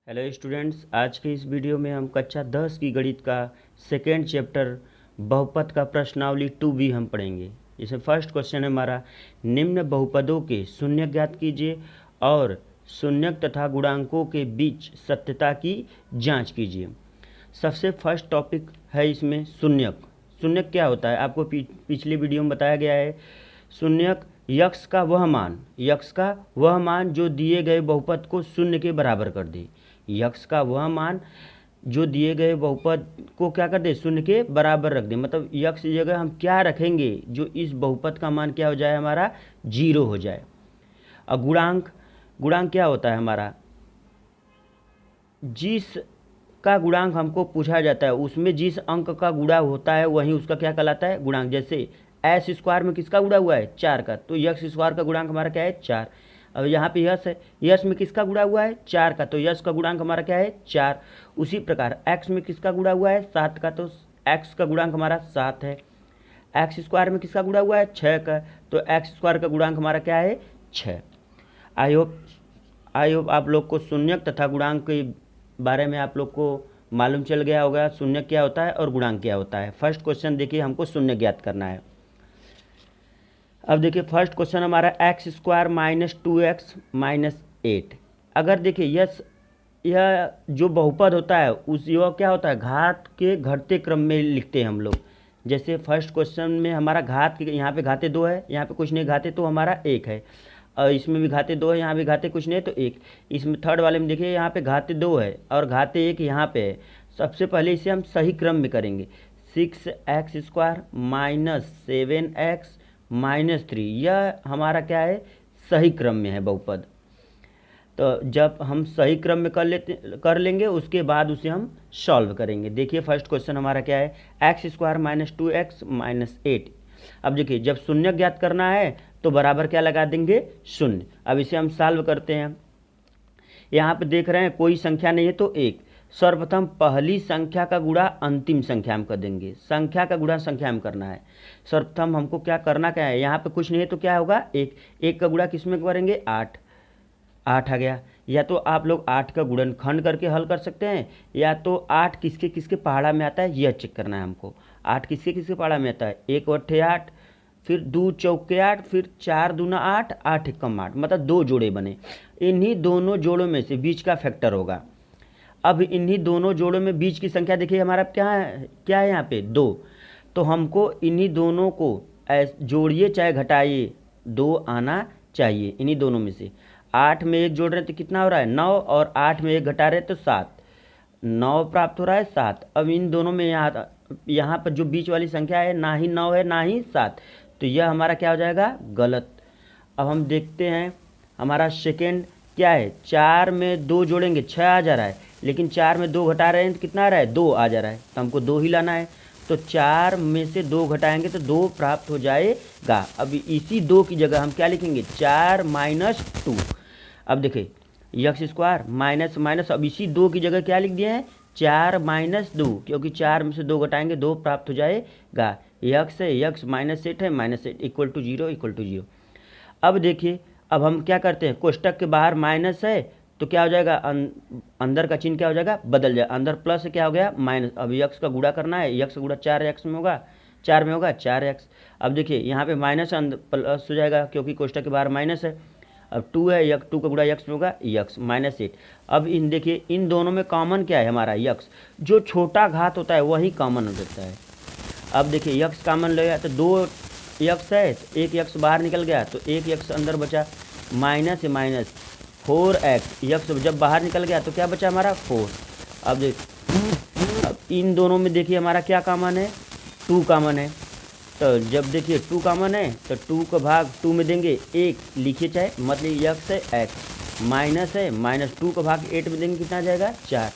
Hello students, आज के इस वीडियो में हम कक्षा 10 की गणित का सेकेंड चैप्टर बहुपद का प्रश्नावली 2b हम पढ़ेंगे। इसमें फर्स्ट क्वेश्चन है हमारा, निम्न बहुपदों के शून्य ज्ञात कीजिए और शून्यक तथा गुणांकों के बीच सत्यता की जांच कीजिए। सबसे फर्स्ट टॉपिक है इसमें शून्यक। शून्यक क्या होता है आपको पिछली वीडियो में बताया गया है। शून्यक यक्स का वह मान जो दिए गए बहुपद को शून्य के बराबर कर दे। यक्स का वह मान जो दिए गए बहुपद को क्या कर दे, शून्य के बराबर रख दे। मतलब यक्स की जगह हम क्या रखेंगे जो इस बहुपद का मान क्या हो जाए, हमारा 0 हो जाए। और गुणांक क्या होता है हमारा, जिस का गुणांक हमको पूछा जाता है उसमें जिस अंक का गुणा होता है वही उसका क्या कहलाता है, गुणांक। जैसे एस स्क्वायर में किसका गुणा हुआ है, 4 का, तो यक्स स्क्वायर का गुणांक हमारा क्या है, 4। अब यहाँ पे यश है, यश में किसका गुणा हुआ है, 4 का, तो यश का गुणांक हमारा क्या है, 4। उसी प्रकार एक्स में किसका गुणा हुआ है, 7 का, तो एक्स का गुणांक हमारा 7 है। एक्स स्क्वायर में किसका गुणा हुआ है, 6 का, तो एक्स स्क्वायर का गुणांक हमारा क्या है, 6। आई होप आप लोग को शून्यक तथा गुणांक के बारे में आप लोग को मालूम चल गया होगा, शून्यक क्या होता है और गुणांक क्या होता है। फर्स्ट क्वेश्चन देखिए, हमको शून्य ज्ञात करना है। अब देखिए फर्स्ट क्वेश्चन हमारा x square minus 2x minus 8। अगर देखिए यह जो बहुपद होता है उस यह क्या होता है, घात के घटते क्रम में लिखते हैं हम लोग। जैसे फर्स्ट क्वेश्चन में हमारा घात के, यहाँ पे घाते 2 है, यहाँ पे कुछ नहीं, घाते तो हमारा 1 है, और इसमें भी घाते 2 है, यहाँ भी घाते कुछ नहीं तो 1। इसमें थर्ड वाले में देखिए यहाँ पे घाते 2 है और घाते 1 यहाँ पे है। सबसे पहले इसे हम सही क्रम में करेंगे। 6x square minus 7x minus 3, यह हमारा क्या है, सही क्रम में है बहुपद। तो जब हम सही क्रम में कर लेंगे उसके बाद उसे हम सॉल्व करेंगे। देखिए फर्स्ट क्वेश्चन हमारा क्या है, x square minus 2x minus 8। अब देखिए जब शून्य ज्ञात करना है तो बराबर क्या लगा देंगे, शून्य। अब इसे हम सॉल्व करते हैं। यहाँ पे देख रहे हैं कोई संख्या नहीं है तो 1। सर्वप्रथम पहली संख्या का गुणा अंतिम संख्या में कर देंगे। संख्या का गुणा संख्या में करना है। सर्वप्रथम हमको क्या करना क्या है, यहाँ पे कुछ नहीं है तो क्या होगा, 1। 1 का गुणा किस में करेंगे, 8 आ गया। या तो आप लोग 8 का गुणनखंड करके हल कर सकते हैं, या तो 8 किसके किसके पहाड़ा में आता है यह चेक करना है हमको। 8 किसके किसके पहाड़ा में आता है, 1 अट्ठे 8, फिर 2 चौके 8, फिर 4 दूना 8, 8 एकम 8, मतलब 2 जोड़े बने। इन्हीं दोनों जोड़ों में से बीच का फैक्टर होगा। अब इन्हीं दोनों जोड़ों में बीच की संख्या देखिए हमारा क्या है यहाँ पे, 2। तो हमको इन्हीं दोनों को जोड़िए चाहे घटाइए, 2 आना चाहिए इन्हीं दोनों में से। 8 में 1 जोड़ रहे हैं तो कितना हो रहा है, 9, और 8 में 1 घटा रहे हैं तो 7, 9 प्राप्त हो रहा है, 7। अब इन दोनों में यहाँ पर जो बीच वाली संख्या है ना ही 9 है ना ही 7, तो यह हमारा क्या हो जाएगा, गलत। अब हम देखते हैं हमारा सेकेंड क्या है, 4 में 2 जोड़ेंगे 6 आ जा रहा है, लेकिन 4 में 2 घटा रहे हैं तो कितना आ रहा है, 2 आ जा रहा है, तो हमको 2 ही लाना है। तो 4 में से 2 घटाएंगे तो 2 प्राप्त हो जाएगा। अब इसी 2 की जगह हम क्या लिखेंगे, 4 माइनस 2। अब देखिए यक्स स्क्वायर माइनस माइनस, अब इसी 2 की जगह क्या लिख दिए हैं, 4 माइनस 2, क्योंकि 4 में से 2 घटाएंगे 2 प्राप्त हो जाएगा। यक्स है, यक्स माइनस 8 है, माइनस 8 इक्वल टू 0। अब देखिए अब हम क्या करते हैं, कोष्टक के बाहर माइनस है तो क्या हो जाएगा, अंदर का चिन्ह क्या हो जाएगा, बदल जाए, अंदर प्लस क्या हो गया, माइनस। अब यक्स का गुणा करना है, यक्स का गुणा 4x में होगा, 4 में होगा 4x। अब देखिए यहाँ पे माइनस प्लस हो जाएगा क्योंकि कोष्टक के बाहर माइनस है। अब 2 है, 2 का गुणा यक्स में होगा, यक्स माइनस 8। अब इन देखिए इन दोनों में कॉमन क्या है हमारा, यक्स। जो छोटा घात होता है वही कॉमन हो जाता है। अब देखिए यक्स कॉमन ले गया तो 2 यक्स है, तो 1 यक्स बाहर निकल गया तो 1 यक्स अंदर बचा, माइनस है माइनस 4x, यक्स जब बाहर निकल गया तो क्या बचा हमारा, 4। अब अब इन दोनों में देखिए हमारा क्या कॉमन है, 2 कॉमन है। तो जब देखिए 2 कॉमन है तो 2 का भाग 2 में देंगे 1 लिखिए चाहे, मतलब यक्स है x, माइनस है माइनस 2 का भाग 8 में देंगे कितना आ जाएगा, 4।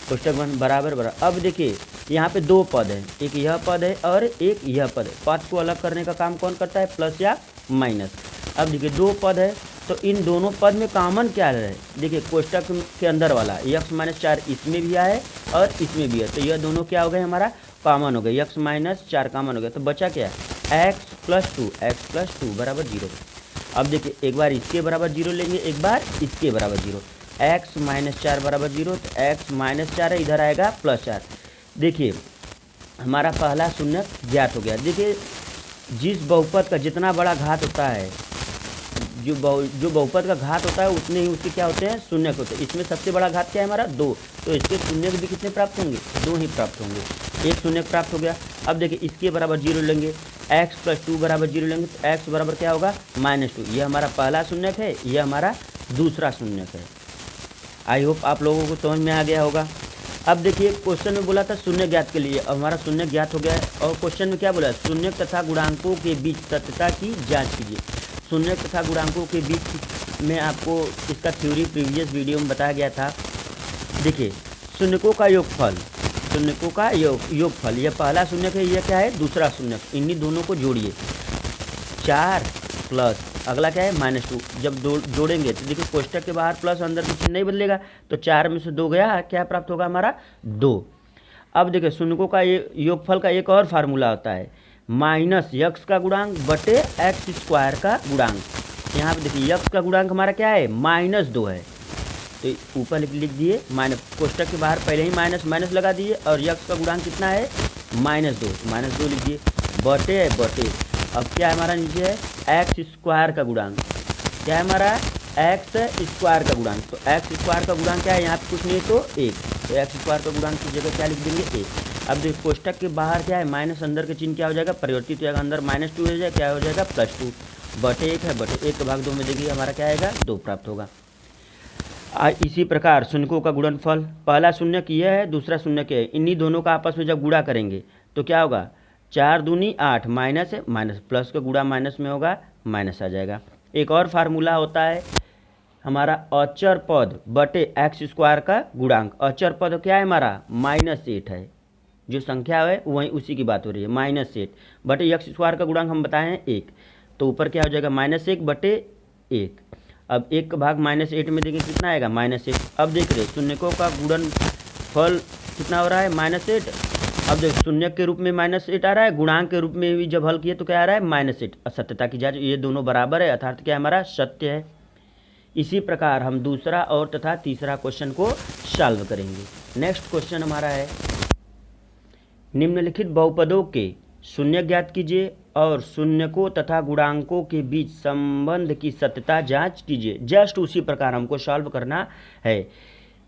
कोष्टक बन बराबर। अब देखिए यहाँ पे 2 पद है, एक यह पद है और एक यह पद है। पद को अलग करने का काम कौन करता है, प्लस या माइनस। अब देखिए 2 पद है तो इन दोनों पद में कॉमन क्या है, देखिए कोष्टक के अंदर वाला यक्स माइनस 4 इसमें भी है और इसमें भी है, तो यह दोनों क्या हो गए हमारा, कॉमन हो गए, यक्स माइनस 4 कॉमन हो गया। तो बचा क्या है, x प्लस 2 बराबर 0। अब देखिए एक बार इसके बराबर 0 लेंगे, एक बार इसके बराबर 0, x माइनस 4 बराबर 0, तो x माइनस 4 है, इधर आएगा प्लस 4। देखिए हमारा पहला शून्य ज्ञात हो गया। देखिए जिस बहुपद का जितना बड़ा घात होता है, जो बहुपद का घात होता है उतने ही उसके क्या होते हैं, शून्य होते हैं। इसमें सबसे बड़ा घात क्या है हमारा 2, तो इसके शून्य भी कितने प्राप्त होंगे, 2 ही प्राप्त होंगे। एक शून्य प्राप्त हो गया। अब देखिए इसके बराबर 0 लेंगे, x प्लस 2 बराबर 0 लेंगे, तो x बराबर क्या होगा -2। ये हमारा पहला शून्य है, ये हमारा दूसरा शून्य है। आई होप आप लोगों को समझ में आ गया होगा। अब देखिए क्वेश्चन में बोला था शून्य ज्ञात के लिए, अब हमारा शून्य ज्ञात हो गया है। और क्वेश्चन में क्या बोला, शून्य तथा गुणांकों के बीच सत्यता की जांच कीजिए। शून्य तथा गुणांकों के बीच में आपको इसका थ्योरी प्रीवियस वीडियो में बताया गया था। देखिए शून्यकों का योगफल, शून्यकों का योगफल, यह पहला शून्य है, यह क्या है दूसरा शून्य। इन्हीं दोनों को जोड़िए, 4 प्लस अगला क्या है -2। जब जोड़ेंगे तो देखिए कोष्टक के बाहर प्लस, अंदर की चिन्ह नहीं बदलेगा, तो 4 में से 2 गया, क्या प्राप्त होगा हमारा 2। अब देखिए शून्यकों का योगफल का एक और फार्मूला होता है, -x का गुणांक बटे x स्क्वायर का गुणांक। यहाँ पे देखिए x का गुणांक हमारा क्या है -2 है, तो ऊपर लिख दिए माइनस, कोष्टक के बाहर पहले ही माइनस लगा दिए, और x का गुणांक कितना है -2, -2 लिखिए बटे है बटे। अब क्या है हमारा नीचे है x स्क्वायर का गुणांक, क्या है हमारा x स्क्वायर का गुणांक। तो x स्क्वायर का गुणांक क्या है, यहाँ पे कुछ नहीं तो 1, तो x स्क्वायर का गुणांक की जगह क्या लिख देंगे 1। अब देखिए कोष्टक के बाहर क्या है माइनस, अंदर के चिन्ह क्या हो जाएगा परिवर्तित हो जाएगा, अंदर -2 हो जाएगा, क्या हो जाएगा +2 बटे 1 है, बटे 1 का भाग 2 में देखिए हमारा क्या आएगा 2 प्राप्त होगा। इसी प्रकार शून्यकों का गुणनफल, पहला शून्य यह है, दूसरा शून्य है, इन्हीं दोनों का आपस में जब गुणा करेंगे तो क्या होगा 4 दूनी 8, माइनस है माइनस, प्लस का गुणा माइनस में होगा माइनस आ जाएगा। एक और फार्मूला होता है हमारा अचर पद बटे x स्क्वायर का गुणांक। अचर पद क्या है हमारा -8 है, जो संख्या है वही उसी की बात हो रही है, -8 बटे x स्क्वायर का गुणांक हम बताए हैं 1, तो ऊपर क्या हो जाएगा -1 बटे 1। अब 1 का भाग -8 में देखें कितना आएगा -1। अब देख रहे शून्यकों का गुणनफल कितना हो रहा है -8। अब देखो शून्य के रूप में -8 आ रहा है, गुणांक के रूप में भी जब हल किए तो क्या आ रहा है -8। सत्यता की जांच, ये दोनों बराबर है, अर्थात क्या हमारा सत्य है। इसी प्रकार हम दूसरा और तथा तीसरा क्वेश्चन को सॉल्व करेंगे। नेक्स्ट क्वेश्चन हमारा है, निम्नलिखित बहुपदों के शून्य ज्ञात कीजिए और शून्यकों तथा गुणांकों के बीच संबंध की सत्यता जांच कीजिए। जस्ट उसी प्रकार हमको सॉल्व करना है।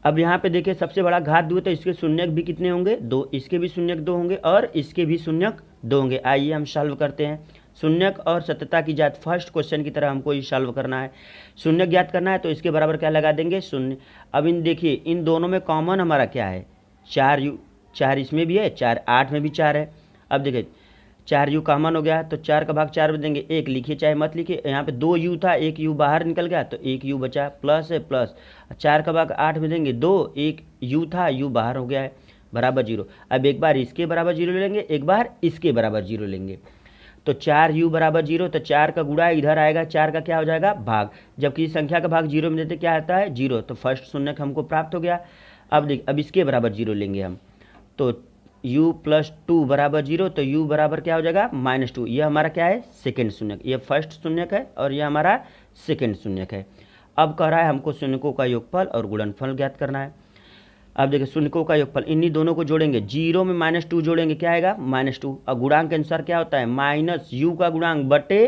अब यहाँ पे देखिए सबसे बड़ा घात 2 तो इसके शून्यक भी कितने होंगे 2, इसके भी शून्यक 2 होंगे और इसके भी शून्यक 2 होंगे। आइए हम सॉल्व करते हैं। शून्यक और सत्यता की जांच फर्स्ट क्वेश्चन की तरह हमको ये सॉल्व करना है। शून्यक ज्ञात करना है तो इसके बराबर क्या लगा देंगे 0। अब इन देखिए इन दोनों में कॉमन हमारा क्या है 4 इसमें भी है, 4 8 में भी 4 है। अब देखिए 4u कॉमन हो गया तो 4 का भाग 4 में देंगे, 1 लिखिए चाहे मत लिखिए। यहाँ पे 2u था, 1u बाहर निकल गया तो 1u बचा, प्लस है प्लस। 4 का भाग 8 में देंगे 2, 1u था, u बाहर हो गया है, बराबर 0। अब एक बार इसके बराबर 0 लेंगे, एक बार इसके बराबर 0 लेंगे, तो 4u बराबर 0, तो 4 का गुणा इधर आएगा, 4 का क्या हो जाएगा भाग। जबकि इस संख्या का भाग 0 में देते क्या आता है 0, तो फर्स्ट शून्य हमको प्राप्त हो गया। अब देख अब इसके बराबर 0 लेंगे हम, तो u प्लस 2 बराबर 0, तो u बराबर क्या हो जाएगा -2। यह हमारा क्या है सेकेंड शून्यक, यह फर्स्ट शून्यक है और यह हमारा सेकेंड शून्यक है। अब कह रहा है हमको शून्यकों का योगफल और गुणनफल ज्ञात करना है। अब देखिए शून्यकों का योगफल, इन्हीं दोनों को जोड़ेंगे, 0 में -2 जोड़ेंगे क्या आएगा -2। और गुणांक के अनुसार क्या होता है -u का गुणांक बटे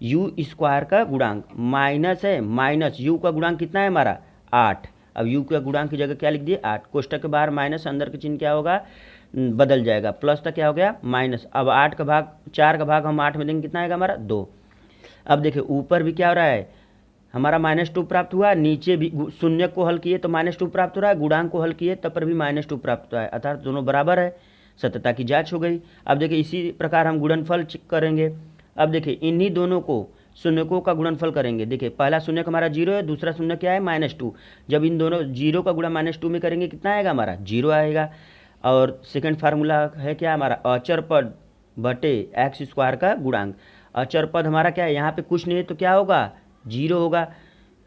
u स्क्वायर का गुणांक, माइनस है माइनस u का गुणांक कितना है हमारा 8। अब u का गुणांक की जगह क्या लिख दिए 8, कोष्टक के बाहर माइनस, अंदर के चिन्ह क्या होगा बदल जाएगा, प्लस तक क्या हो गया माइनस। अब 8 का भाग 4 का भाग हम 8 में देंगे कितना आएगा हमारा 2। अब देखिए ऊपर भी क्या हो रहा है हमारा -2 प्राप्त हुआ, नीचे भी शून्य को हल किए तो -2 प्राप्त हो रहा है, गुणांक को हल किए तब पर भी -2 प्राप्त हुआ है, अर्थात दोनों बराबर है, सत्यता की जांच हो गई। अब देखिए इसी प्रकार हम गुणनफल करेंगे। अब देखिए इन्हीं दोनों को शून्यकों का गुणनफल करेंगे। देखिए पहला शून्य हमारा 0 है, दूसरा शून्य क्या है -2। जब इन दोनों 0 का गुणा -2 में करेंगे कितना आएगा हमारा 0 आएगा। और सेकंड फार्मूला है क्या हमारा अचर पद बटे x स्क्वायर का गुणांक। अचर पद हमारा क्या है यहाँ पे कुछ नहीं है तो क्या होगा 0 होगा,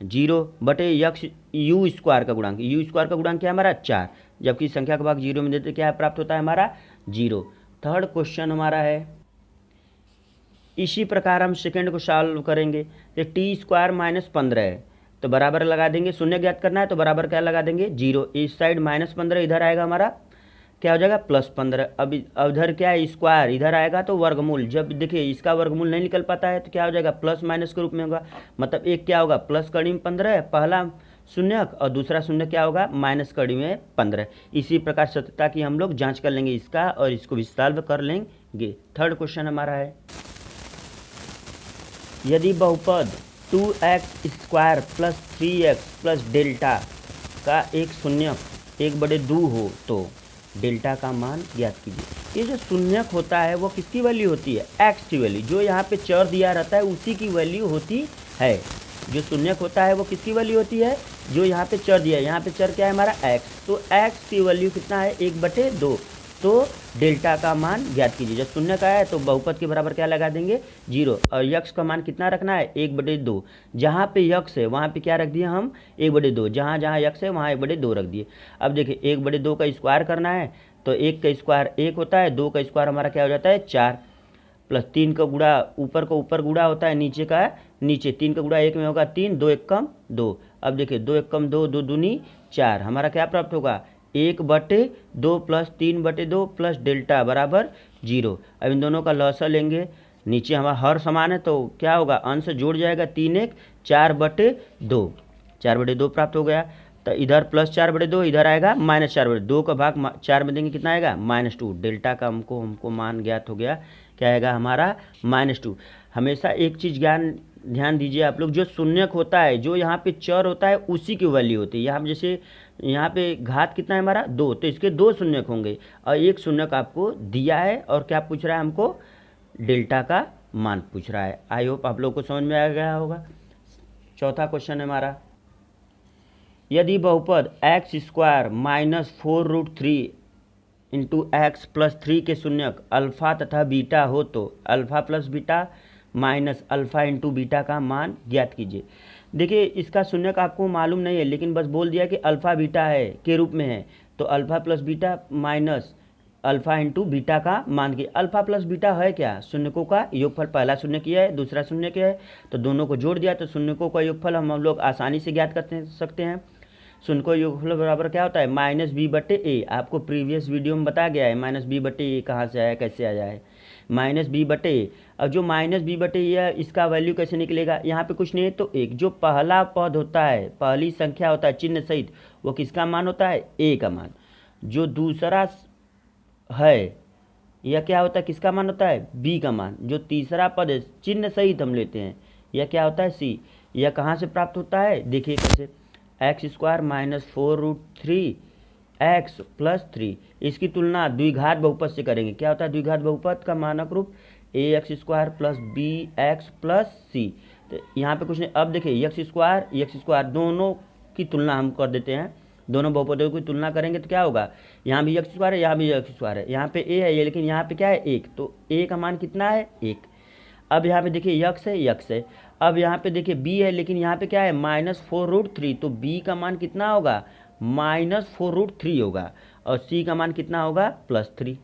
0 बटे x u स्क्वायर का गुणांक। u स्क्वायर का गुणांक क्या है हमारा 4, जबकि संख्या का भाग 0 में देते क्या प्राप्त होता है हमारा 0। थर्ड क्वेश्चन हमारा है, इसी प्रकार हम सेकंड को सॉल्व करेंगे। तो टी स्क्वायर -15 है, तो बराबर लगा देंगे, शून्य ज्ञात करना है तो बराबर क्या लगा देंगे 0। इस साइड -15 इधर आएगा हमारा क्या हो जाएगा +15। अब उधर क्या है स्क्वायर, इधर आएगा तो वर्गमूल। जब देखिए इसका वर्गमूल नहीं निकल पाता है तो क्या हो जाएगा प्लस माइनस के रूप में होगा। मतलब एक क्या होगा प्लस कड़ी में 15 है पहला शून्यक, और दूसरा शून्य क्या होगा माइनस कड़ी में 15। इसी प्रकार सत्यता की हम लोग जांच कर लेंगे इसका, और इसको भी सॉल्व कर लेंगे। थर्ड क्वेश्चन हमारा है, यदि बहुपद 2x² + 3x + डेल्टा का एक शून्यक 1/2 हो तो डेल्टा का मान ज्ञात कीजिए। ये जो शून्यक होता है वो किसकी वैल्यू होती है, x की वैल्यू। जो यहाँ पे चर दिया रहता है उसी की वैल्यू होती है। जो शून्यक होता है वो किसकी वैल्यू होती है, जो यहाँ पे चर दिया है। यहाँ पे चर क्या है हमारा x, तो x की वैल्यू कितना है 1/2। तो डेल्टा का मान ज्ञात कीजिए। जब शून्य का है तो बहुपद के बराबर क्या लगा देंगे 0, और यक्स का मान कितना रखना है 1/2। जहाँ पे यक्स है वहाँ पे क्या रख दिए हम 1/2, जहाँ जहाँ यक्स है वहाँ 1/2 रख दिए। अब देखिए 1/2 का स्क्वायर करना है तो 1 का स्क्वायर 1 होता है, 2 का स्क्वायर हमारा क्या हो जाता है 4, प्लस 3 का गुणा ऊपर को ऊपर गुणा होता है, नीचे का नीचे। 3 का गुणा 1 में होगा 3, 2 1 कम 2। अब देखिए 2 1 कम 2, 2 दूनी 4, हमारा क्या प्राप्त होगा 1/2 + 3/2 प्लस डेल्टा बराबर 0। अब इन दोनों का लॉसा लेंगे, नीचे हमारा हर समान है तो क्या होगा अंश जुड़ जाएगा 3 1 4/2, 4/2 प्राप्त हो गया। तो इधर +4/2 इधर आएगा -4/2 का भाग 4 में देंगे कितना आएगा -2। डेल्टा का हमको मान ज्ञात हो गया, क्या आएगा हमारा -2। हमेशा एक चीज़ ध्यान दीजिए आप लोग, जो शून्यक होता है जो यहाँ पे चर होता है उसी की वैल्यू होती है। यहाँ जैसे यहाँ पे घात कितना है हमारा 2, तो इसके 2 शून्यक होंगे और एक शून्यक आपको दिया है, और क्या पूछ रहा है हमको डेल्टा का मान पूछ रहा है। आई होप आप लोग को समझ में आ गया होगा। चौथा क्वेश्चन है हमारा, यदि बहुपद x² - 4√3 × x + 3 के शून्यक अल्फा तथा बीटा हो तो अल्फा + बीटा -अल्फा × बीटा का मान ज्ञात कीजिए। देखिए इसका शून्यक आपको मालूम नहीं है, लेकिन बस बोल दिया कि अल्फा बीटा है के रूप में है, तो अल्फा + बीटा -अल्फा × बीटा का मान की। अल्फा + बीटा है क्या, शून्यकों का योगफल। पहला शून्य किया है दूसरा शून्य किया है तो दोनों को जोड़ दिया, तो शून्यकों का योगफल हम लोग आसानी से ज्ञात कर सकते हैं। शून्य का योगफल बराबर क्या होता है -b/a। आपको प्रीवियस वीडियो में बताया गया है -b/a कहाँ से आया कैसे आया है -b/a। अब जो -b/a है इसका वैल्यू कैसे निकलेगा, यहाँ पे कुछ नहीं है तो एक जो पहला पद होता है पहली संख्या होता है चिन्ह सहित वो किसका मान होता है a का मान। जो दूसरा है यह क्या होता है किसका मान होता है b का मान। जो तीसरा पद है चिन्ह सहित हम लेते हैं यह क्या होता है c। यह कहाँ से प्राप्त होता है देखिए कैसे, x² - 4√3 x + 3। इसकी तुलना द्विघात बहुपद से करेंगे। क्या होता है द्विघात बहुपद का मानक रूप ax² + bx + c। तो यहाँ पे कुछ नहीं। अब देखिए x² दोनों की तुलना हम कर देते हैं, दोनों बहुपदों की तुलना करेंगे तो क्या होगा, यहाँ भी x² है यहाँ भी x² है, यहाँ पे a है ये, लेकिन यहाँ पे क्या है 1, तो a का मान कितना है 1। अब यहाँ पे देखिए यक्स है। अब यहाँ पे देखिए b है, लेकिन यहाँ पे क्या है -4√3, तो b का मान कितना होगा -4√3 होगा, और c का मान कितना होगा +3।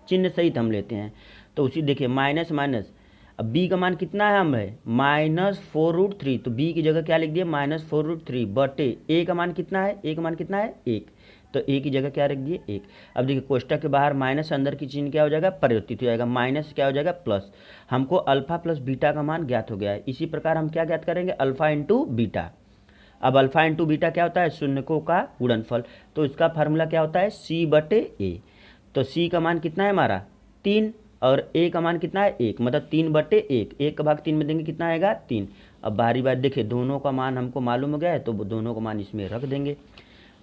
चिन्ह सहित हम लेते हैं तो उसी देखिए माइनस माइनस। अब b का मान कितना है हम है -4√3, तो b की जगह क्या लिख दिए -4√3 बटे a का मान कितना है, a का मान कितना है 1, तो a की जगह क्या रख दिए 1। अब देखिए कोष्टक के बाहर माइनस, अंदर की चिन्ह क्या हो जाएगा परिवर्तित हो जाएगा, माइनस क्या हो जाएगा प्लस। हमको अल्फा + बीटा का मान ज्ञात हो गया है। इसी प्रकार हम क्या ज्ञात करेंगे अल्फा × बीटा। अब अल्फा × बीटा क्या होता है शून्यकों का गुणनफल, तो इसका फार्मूला क्या होता है c/a। तो c का मान कितना है हमारा 3 और a का मान कितना है 1, मतलब 3/1, 1 का भाग 3 में देंगे कितना आएगा 3। अब बारी बात देखिए दोनों का मान हमको मालूम हो गया है तो दोनों का मान इसमें रख देंगे।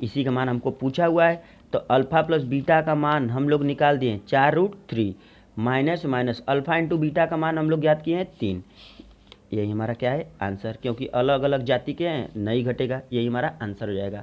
इसी का मान हमको पूछा हुआ है, तो अल्फा + बीटा का मान हम लोग निकाल दिए 4√3 माइनस अल्फा × बीटा का मान हम लोग ज्ञात किए हैं 3। यही हमारा क्या है आंसर, क्योंकि अलग अलग जाति के हैं नहीं घटेगा, यही हमारा आंसर हो जाएगा।